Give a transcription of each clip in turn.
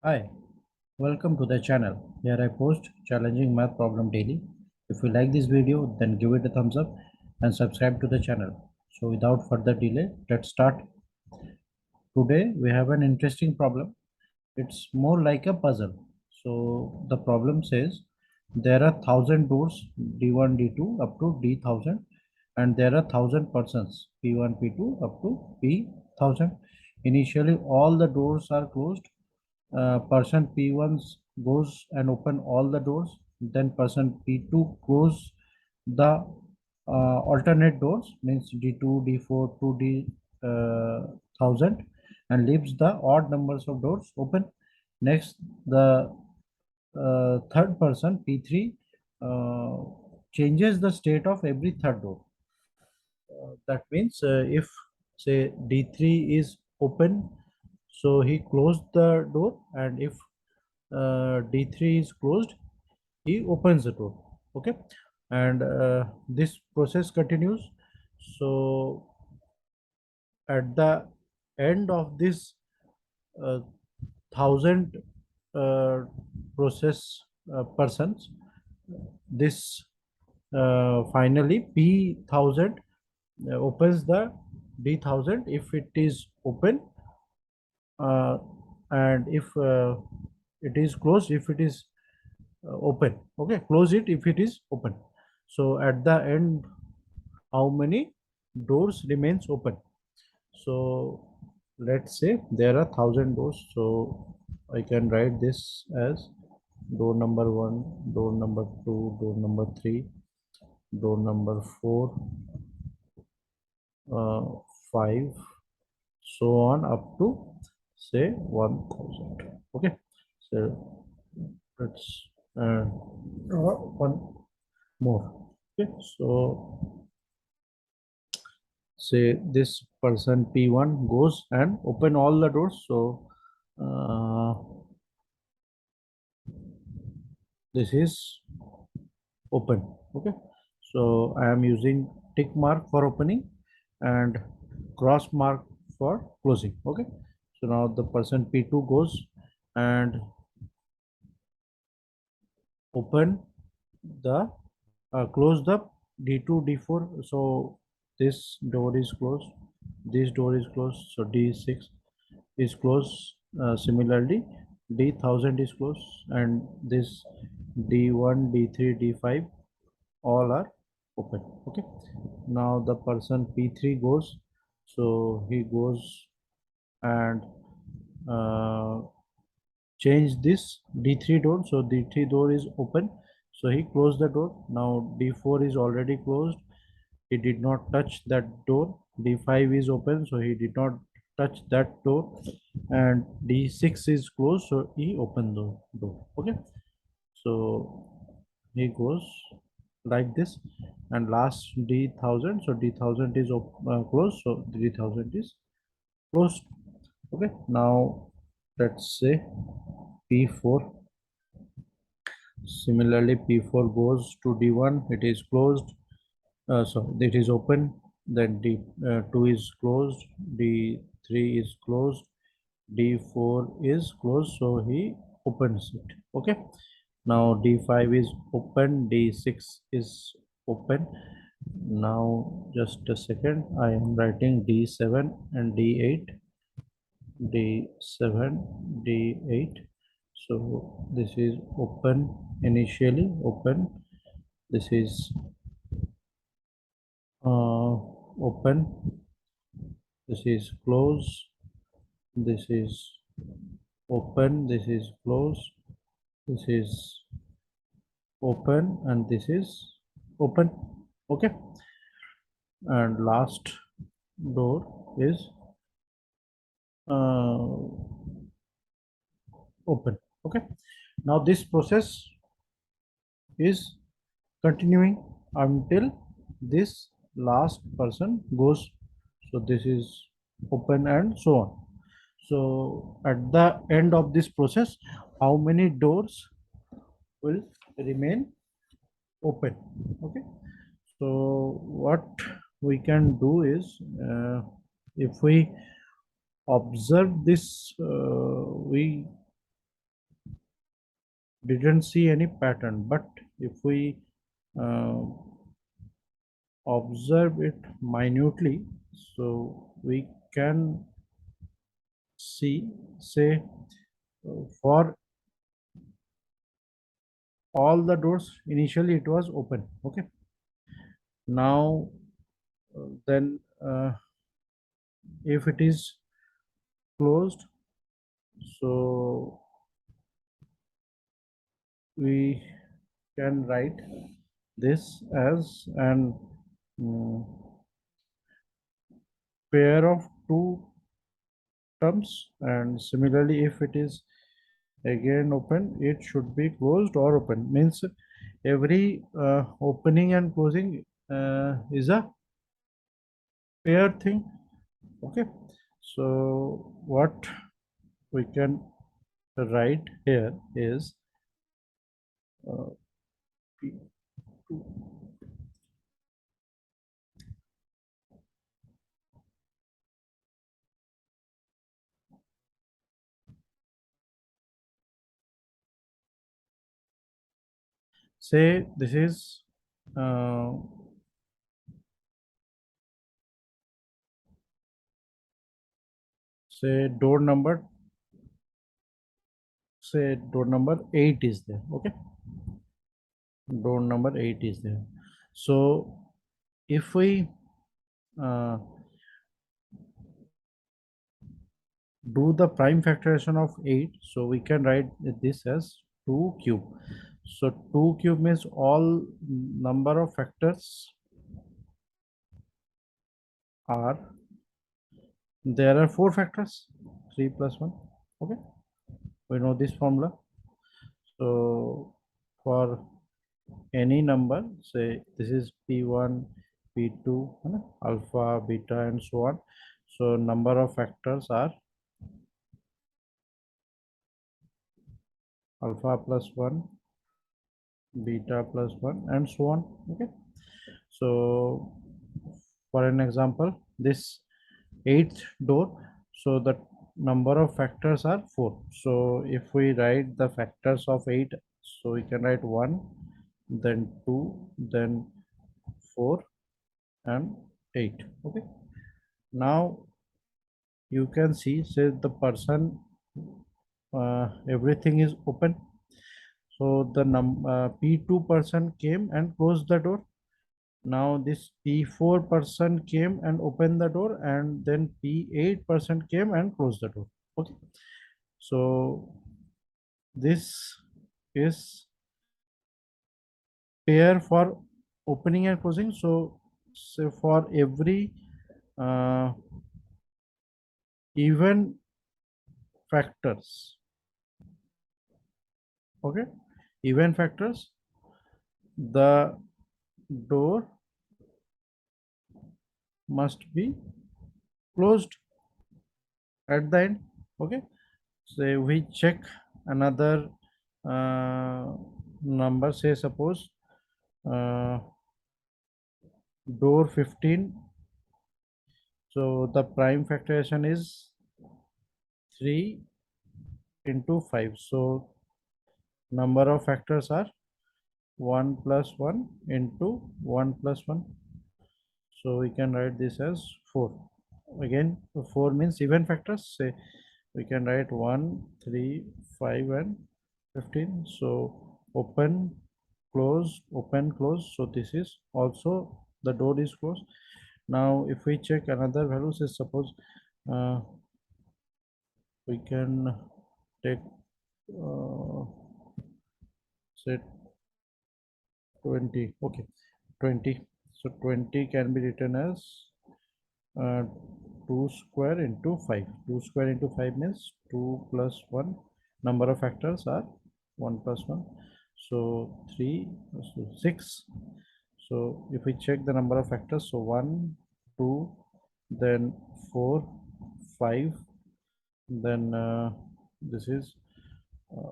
Hi, welcome to the channel. Here I post challenging math problem daily. If you like this video, then give it a thumbs up and subscribe to the channel. So without further delay, let's start. Today we have an interesting problem. It's more like a puzzle. So the problem says there are 1,000 doors D1, D2 up to D1000, and there are 1,000 persons P1, P2 up to P1000. Initially all the doors are closed. Person P1 goes and open all the doors. Then person P2 close the alternate doors, means D2, D4 to D1000, and leaves the odd numbers of doors open. Next, the third person P3 uh, changes the state of every third door. That means if say D3 is open, so he closed the door, and if D3 is closed, he opens the door. Okay, and this process continues. So at the end of this 1,000 uh, process persons, this finally P1000 opens the D1000 if it is open, uh, and if it is closed if it is open. Okay, close it if it is open. So at the end, how many doors remains open? So let's say there are 1,000 doors, so I can write this as door number 1, door number 2, door number 3, door number 4, uh, 5, so on up to say 1,000. Okay, so let's one more. Okay, so say this person P1 goes and open all the doors. So uh, this is open. Okay, so I am using tick mark for opening and cross mark for closing. Okay, so now the person P2 goes and open the close the D2, D4. So this door is closed, this door is closed, so D6 is closed. Similarly, D1000 is closed, and this D1, D3, D5 all are open. Okay, now the person P3 goes, so he goes and uh, change this D3 door. So D3 door is open, so he closed the door. Now D4 is already closed, he did not touch that door. D5 is open, so he did not touch that door, and D6 is closed, so he opened the door. Okay, so he goes like this, and last D1000, so D1000 is closed, so D1000 is closed. Okay, now let's say P4. Similarly, P4 goes to D1, it is closed, so it is open. Then D2 is closed, D3 is closed, D4 is closed, so he opens it. Okay, now D5 is open, D6 is open. Now just a second, I am writing D7 and D8, D7, D8. So this is open, initially open, this is open, this is close, this is open, this is close, this is open, and this is open. Okay, and last door is uh, open. Okay, now this process is continuing until this last person goes. So this is open and so on. So at the end of this process, how many doors will remain open? Okay, so what we can do is, if we observe this, we didn't see any pattern, but if we uh, observe it minutely, so we can see, say, for all the doors initially it was open. Okay, now then if it is closed, so we can write this as an mm, pair of two terms, and similarly if it is again open, it should be closed or open. Means every opening and closing is a pair thing. Okay, so what we can write here is uh, say this is uh, say door number, say door number 8 is there. Okay, door number 8 is there. So if we uh, do the prime factorization of 8, so we can write this as 2 cube. So 2 cube means all number of factors are, there are 4 factors, 3 plus 1. Okay, we know this formula. So for any number, say this is p1, p2, alpha, beta, and so on. So number of factors are alpha plus 1, beta plus 1, and so on. Okay, so for an example, this eighth door, so the number of factors are 4. So if we write the factors of 8, so we can write 1, then 2, then 4, and 8. Okay, now you can see, say the person, everything is open. So the p2 person came and closed the door. Now this p4 person came and opened the door, and then p8 person came and closed the door. Okay, so this is pair for opening and closing. So for every uh, even factors, okay, even factors, the door must be closed at the end. Okay, so we check another number, say suppose uh, door 15, so the prime factorization is 3 into 5. So number of factors are 1 plus 1 into 1 plus 1. So we can write this as 4. Again, 4 means even factors. Say we can write 1, 3, 5, and 15. So open, close, open, close. So this is also, the door is closed. Now if we check another value, say suppose uh, we can take uh, say 20. Okay, 20. So 20 can be written as uh, 2 square into 5. 2 square into 5 means 2 plus 1. Number of factors are 1 plus 1. So 3, so 6. So if we check the number of factors, so 1, 2, then 4, 5, then this is uh,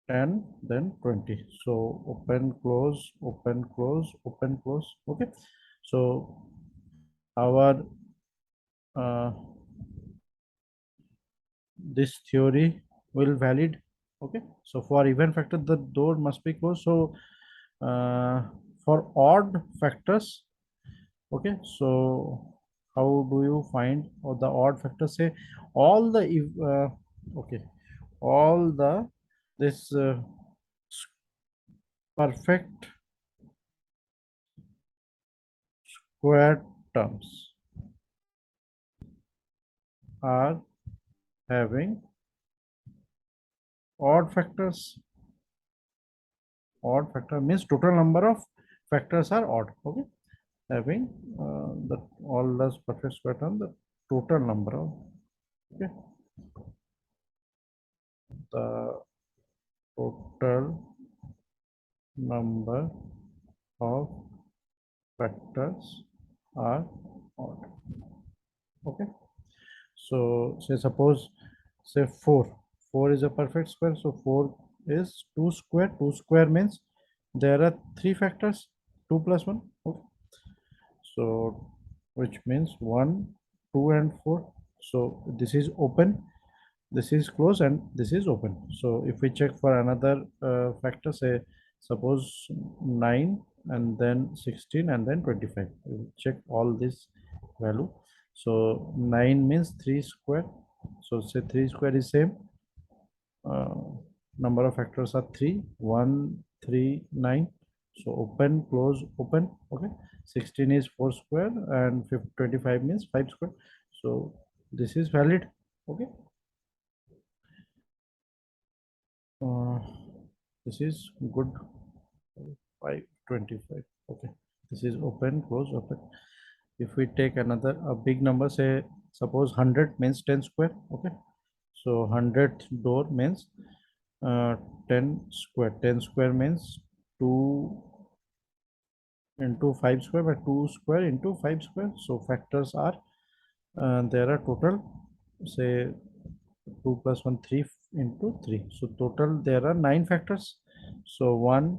10, then 20. So open, close, open, close, open, close. Okay, so our uh, this theory will valid. Okay, so for even factor the door must be closed. So for odd factors, okay, so how do you find or the odd factors? Say all the okay, all the this perfect square terms are having odd factors. Odd factor means total number of factors are odd. Okay, having the all the perfect square term, the total number of, okay, the total number of factors are odd. Okay, so say suppose say 4 is a perfect square, so 4 is 2 square. 2 square means there are 3 factors, 2 plus 1. Okay, so which means 1, 2 and 4. So this is open, this is closed, and this is open. So if we check for another factor, say suppose 9 and then 16 and then 25, we check all this value. So 9 means 3 square, so say 3 square is same, uh, number of factors are 3, 1, 3, 9. So open, close, open. Okay, 16 is 4 square and 25 means 5 square. So this is valid. Okay, uh, this is good. 525. Okay, this is open, close, open. If we take another a big number, say suppose 100 means 10 square. Okay, so 100th door means uh, 10 square. 10 square means 2 into 5 square, by 2 square into 5 square. So factors are there are total, say 2 plus 1 3 into 3, so total there are 9 factors. So 1,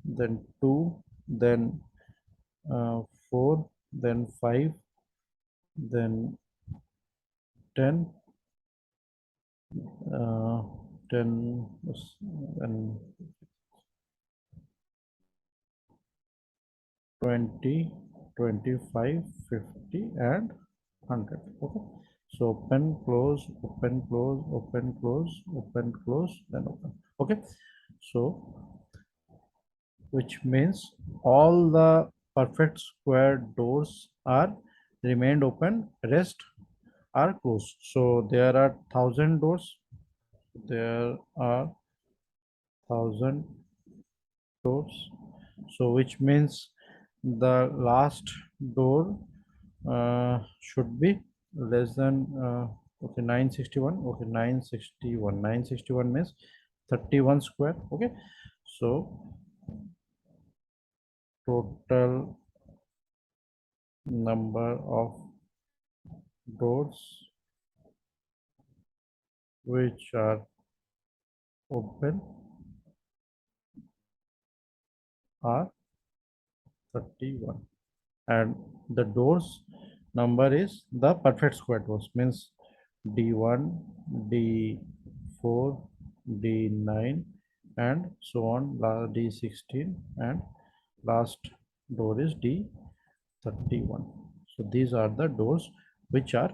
then 2, then 4, then 5, then 10, 10 and 20, 25, 50 and 100. Okay, so open, close, open, close, open, close, open, close, then open. Okay, so which means all the perfect square doors are remained open, rest are closed. So there are 1000 doors, there are 1000 doors, so which means the last door should be less than okay 961. Okay, 961 means 31 square. Okay, so total number of doors which are open are 31, and the doors number is the perfect square doors, means D1, D4, D9 and so on, D16, and last door is D31. So these are the doors which are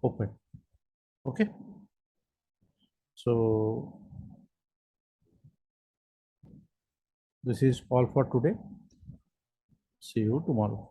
open. Okay, so this is all for today. See you tomorrow.